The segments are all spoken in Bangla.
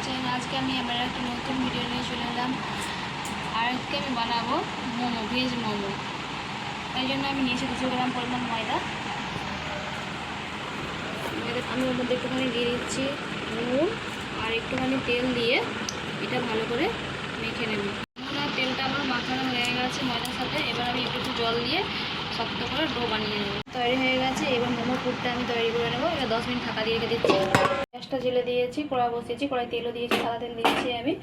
আছেন। আজকে আমি আমার একটা নতুন ভিডিও নিয়ে চলে এলাম। আর আজকে আমি বানাবো মোমো, ভেজ মোমো। তাই জন্য আমি নিয়েছি 200 গ্রাম পরিমাণ ময়দা। আমি ওর মধ্যে একটুখানি দিয়ে দিচ্ছি নুন আর একটুখানি তেল দিয়ে এটা ভালো করে মেখে নেব। নুন আর তেলটা আমার মাখানো হয়ে গেছে ময়দার সাথে। এবার আমি একটু জল দিয়ে শক্ত করে ডো বানিয়ে নেব। তৈরি হয়ে গেছে। এবার মোমোর পুরটা আমি তৈরি করে নেবো। এবার 10 মিনিট ঢাকা দিয়ে রেখে দিচ্ছি। গ্যাসটা জেলে দিয়েছি, কড়াই বসিয়েছি, কড়াই তেলও দিয়েছি, সাদা তেল দিয়েছি আমি।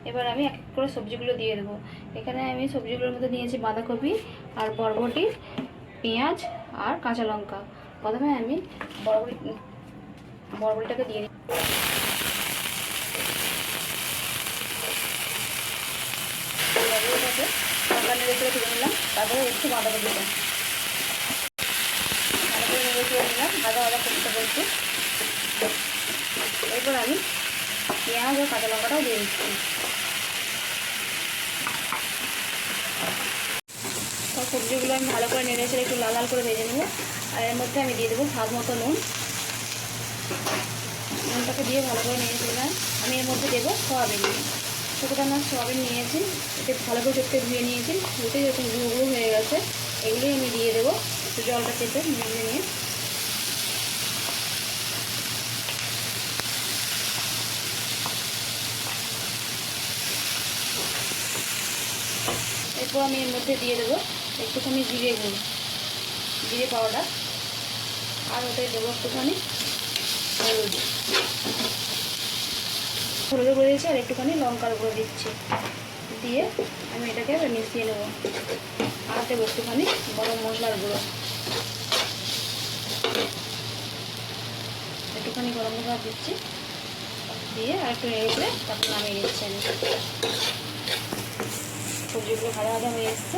এবার আমি এক এক করে সবজিগুলো দিয়ে দেবো। এখানে আমি সবজিগুলোর মধ্যে নিয়েছি বাঁধাকপি আর বরবটি, পেঁয়াজ আর কাঁচা লঙ্কা। প্রথমে আমি বরবটিটাকে দিয়ে দিই। বরবটিটাকে লঙ্কা নেড়ে করে তুলে নিলাম। তারপরে একটু বাঁধাকপিটা ভালো করে নেড়ে তুলে নিলাম। আদা করতে বলছি। এরপর আমি পেঁয়াজ ও কাঁচা লঙ্কাটাও দিয়ে দিচ্ছি। সব সবজিগুলো আমি ভালো করে নেড়ে ছেড়ে একটু লাল লাল করে ভেজে নেবো। আর এর মধ্যে আমি দিয়ে দেবো স্বাদ মতো নুন। নুনটাকে দিয়ে ভালো করে নেড়ে ছিলাম। আমি এর মধ্যে দেবো সয়াবিন। ছোটোটা না সয়াবিন নিয়েছি, এতে ভালো করে চটকে ধুয়ে নিয়েছি। ধুতে যখন গুঁড়ো গুঁড়ো হয়ে গেছে এগুলোই আমি দিয়ে দেবো একটু জলটা চেপে ভেজে নিয়ে। এরপর আমি এর মধ্যে দিয়ে দেবো একটুখানি জিরে পাউডার। আর ওটাই দেবো একটুখানি হলুদ করে দিচ্ছি আর একটুখানি লঙ্কার গুঁড়ো দিচ্ছি। দিয়ে আমি এটাকে মিশিয়ে নেবো। আর দেবো একটুখানি গরম মশলার গুঁড়ো, একটুখানি গরম মশলা দিচ্ছি। দিয়ে আর একটু নেড়ে করে তারপর নামিয়ে দিচ্ছি আমি। সবজিগুলো ভালো ভাজা হয়ে এসছে।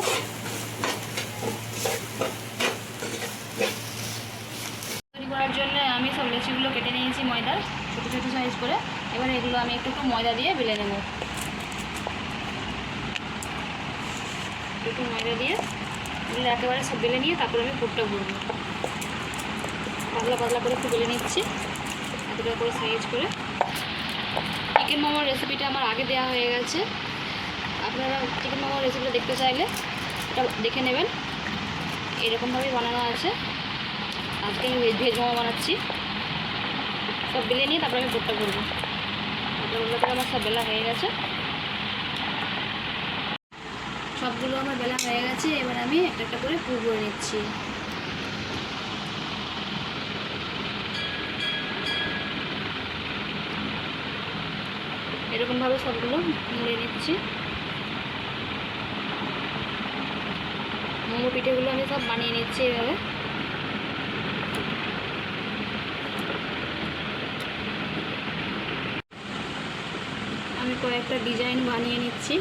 তৈরি করার জন্য আমি সব লেচিগুলো কেটে নিয়েছি ময়দার ছোটো ছোটো সাইজ করে। এবার এগুলো আমি একটু ময়দা দিয়ে বেলে নেব। একটু ময়দা দিয়ে বেলে একেবারে সব বেলে নিয়ে তারপরে আমি পুরটা ভরবো। পাতলা পাতলা করে একটু বেলে নিচ্ছি এতটা করে সাইজ করে। চিকেন মোমোর রেসিপিটা আমার আগে দেওয়া হয়ে গেছে। আপনারা চিকেন মোমোর রেসিপিটা দেখতে চাইলে এটা দেখে নেবেন। এরকমভাবেই বানানো আছে। আজকে আমি ভেজ মোমো বানাচ্ছি। সব বেলে নিয়ে তারপরে আমি পুরটা করবো। ওগুলো থেকে আমার সব বেলা হয়ে গেছে। সবগুলো আমার বেলা হয়ে গেছে। এবার আমি একটা একটা করে পুর করে নিচ্ছি। এরকমভাবে সবগুলো মুড়ে নিচ্ছি। মোমো পিঠেগুলো আমি সব বানিয়ে নিচ্ছি এভাবে। আমি কয়েকটা ডিজাইন বানিয়ে নিচ্ছি।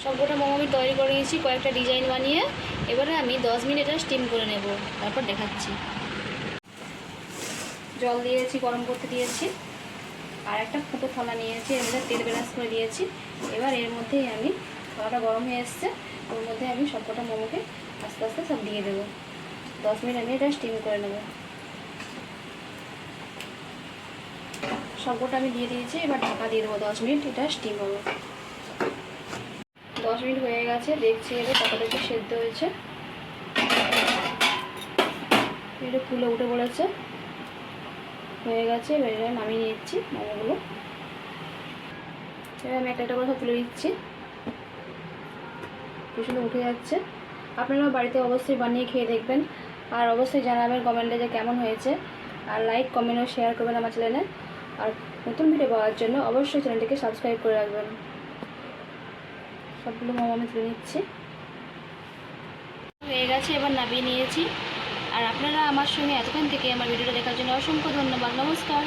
সবকটা মোমো আমি তৈরি করে নিয়েছি কয়েকটা ডিজাইন বানিয়ে। এবারে আমি 10 মিনিট স্টিম করে নেব, তারপর দেখাচ্ছি। জল দিয়েছি, গরম করতে দিয়েছি। আর একটা ফুটো থালা নিয়েছি, এর মধ্যে তেল ব্রাশ করে দিয়েছি। এবার এর মধ্যেই আমি থালাটা গরম হয়ে এসছে, ওর মধ্যে আমি সবকটা মোমোকে আস্তে আস্তে সব দিয়ে দেবো। 10 মিনিট আমি এটা স্টিম করে নেব। সবকটা আমি দিয়ে দিয়েছি। এবার ঢাকা দিয়ে দেবো 10 মিনিট, এটা স্টিম হবে। 10 মিনিট হয়ে গেছে, দেখছি এবার কতটা একটু সেদ্ধ হয়েছে। এটা ফুলে উঠে পড়েছে, হয়ে গেছে। এবার এটা নামিয়ে নিচ্ছি মোমোগুলো। এবার আমি একটা একটা করে সব তুলে দিচ্ছি। কুসুমে উঠে যাচ্ছে। আপনারা বাড়িতে অবশ্যই বানিয়ে খেয়ে দেখবেন। আর অবশ্যই জানাবেন কমেন্টে যে কেমন হয়েছে। আর লাইক, কমেন্ট ও শেয়ার করবেন আমার চ্যানেলে। আর নতুন ভিডিও পাওয়ার জন্য অবশ্যই চ্যানেলটিকে সাবস্ক্রাইব করে রাখবেন। সবগুলো মোমো আমি তুলে নিচ্ছি। হয়ে গেছে, এবার নামিয়ে নিয়েছি। আর আপনারা আমার সঙ্গে এতক্ষণ থেকে আমার ভিডিওটা দেখার জন্য অসংখ্য ধন্যবাদ। নমস্কার।